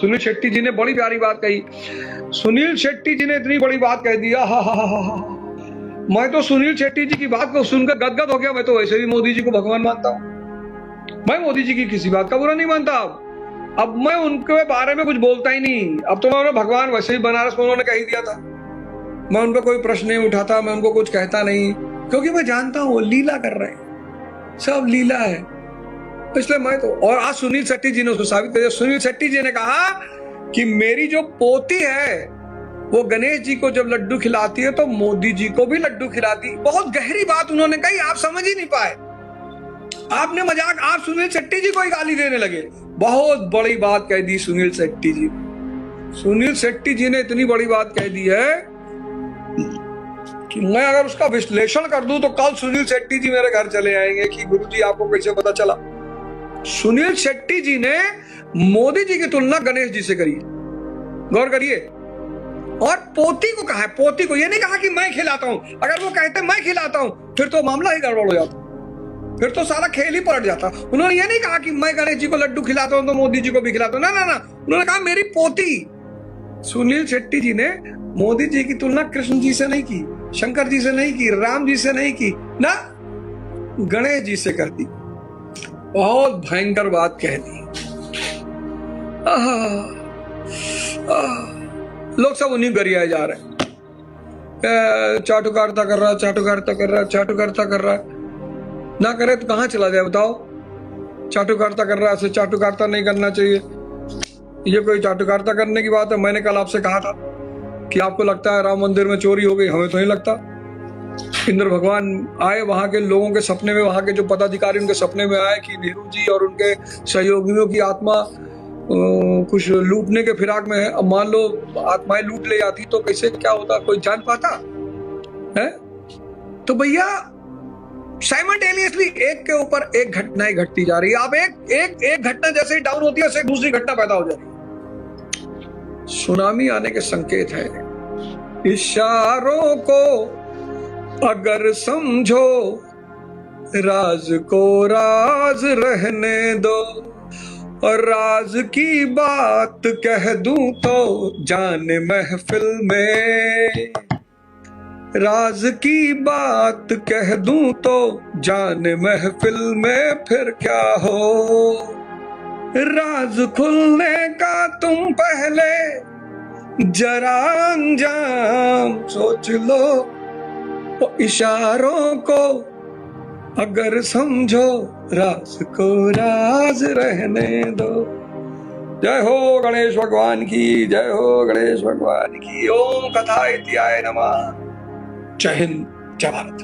सुनील शेट्टी जी ने बड़ी प्यारी बात कही। सुनील शेट्टी जी ने इतनी बड़ी बात कह दी, मैं तो सुनील शेट्टी जी की बात को सुनकर गदगद हो गया। मैं तो वैसे भी मोदी जी को भगवान मानता हूं, मैं मोदी जी की किसी बात का बुरा नहीं मानता। अब मैं उनके बारे में कुछ बोलता ही नहीं। अब तो उन्होंने भगवान वैसे ही बनारस में उन्होंने कह ही दिया था, मैं उनका कोई प्रश्न नहीं उठाता, मैं उनको कुछ कहता नहीं, क्योंकि मैं जानता हूं वो लीला कर रहे हैं, सब लीला है। इसलिए मैं तो, और आज सुनील शेट्टी जी ने उसको साबित कर दिया। सुनील शेट्टी जी ने कहा कि मेरी जो पोती है वो गणेश जी को जब लड्डू खिलाती है तो मोदी जी को भी लड्डू खिलाती। बहुत गहरी बात उन्होंने कही, आप समझ ही नहीं पाए। आपने मजाक, आप सुनील शेट्टी जी को ही गाली देने लगे। बहुत बड़ी बात कह दी सुनील शेट्टी जी। सुनील शेट्टी जी ने इतनी बड़ी बात कह दी है कि मैं अगर उसका विश्लेषण कर दूं तो कल सुनील शेट्टी जी मेरे घर चले आएंगे कि गुरुजी आपको कैसे पता चला। सुनील शेट्टी जी ने मोदी जी की तुलना गणेश जी से करी, गौर करिए। और पोती को कहा है, पोती को, ये नहीं कहा कि मैं खिलाता हूं। अगर वो कहते मैं खिलाता हूं फिर तो मामला ही गड़बड़ हो जाता, फिर तो सारा खेल ही पलट जाता। उन्होंने ये नहीं कहा कि मैं गणेश जी को लड्डू खिलाता हूं तो मोदी जी को भी खिलाता हूं, ना ना ना, उन्होंने कहा मेरी पोती। सुनील शेट्टी जी ने मोदी जी की तुलना कृष्ण जी से नहीं की, शंकर जी से नहीं की, राम जी से नहीं की, ना गणेश जी से कर दी। बहुत भयंकर बात कह दी। लोग सब उन्हीं गरियाए जा रहे हैं, चाटुकारिता कर रहा, चाटुकारिता कर रहा, चाटुकारिता कर रहा। ना करे तो कहां चला जाए बताओ। चाटुकारिता कर रहा है, चाटुकारिता नहीं करना चाहिए। ये कोई चाटुकारिता करने की बात है? मैंने कल आपसे कहा था कि आपको लगता है राम मंदिर में चोरी हो गई, हमें तो नहीं लगता। इंद्र भगवान आए वहां के लोगों के सपने में, वहां के जो पदाधिकारी उनके सपने में आए कि नेहरू जी और उनके सहयोगियों की आत्मा कुछ लूटने के फिराक में है। अब मान लो आत्माएं लूट ले जाती तो कैसे क्या होता, कोई जान पाता है? तो भैया साइमल्टेनियसली एक के ऊपर एक घटनाएं घटती जा रही है। अब एक घटना जैसे ही डाउन होती है, उससे दूसरी घटना पैदा हो जाती है। सुनामी आने के संकेत है। इशारों को अगर समझो, राज को राज रहने दो, और राज की बात कह दूं तो जाने महफिल में, राज की बात कह दूं तो जाने महफिल में फिर क्या हो। राज खुलने का तुम पहले जरा अंजाम सोच लो, वो इशारों को अगर समझो, राज को राज रहने दो। जय हो गणेश भगवान की, जय हो गणेश भगवान की। ओम कथा इत्याय नमः। जय हिंद, जय भारत।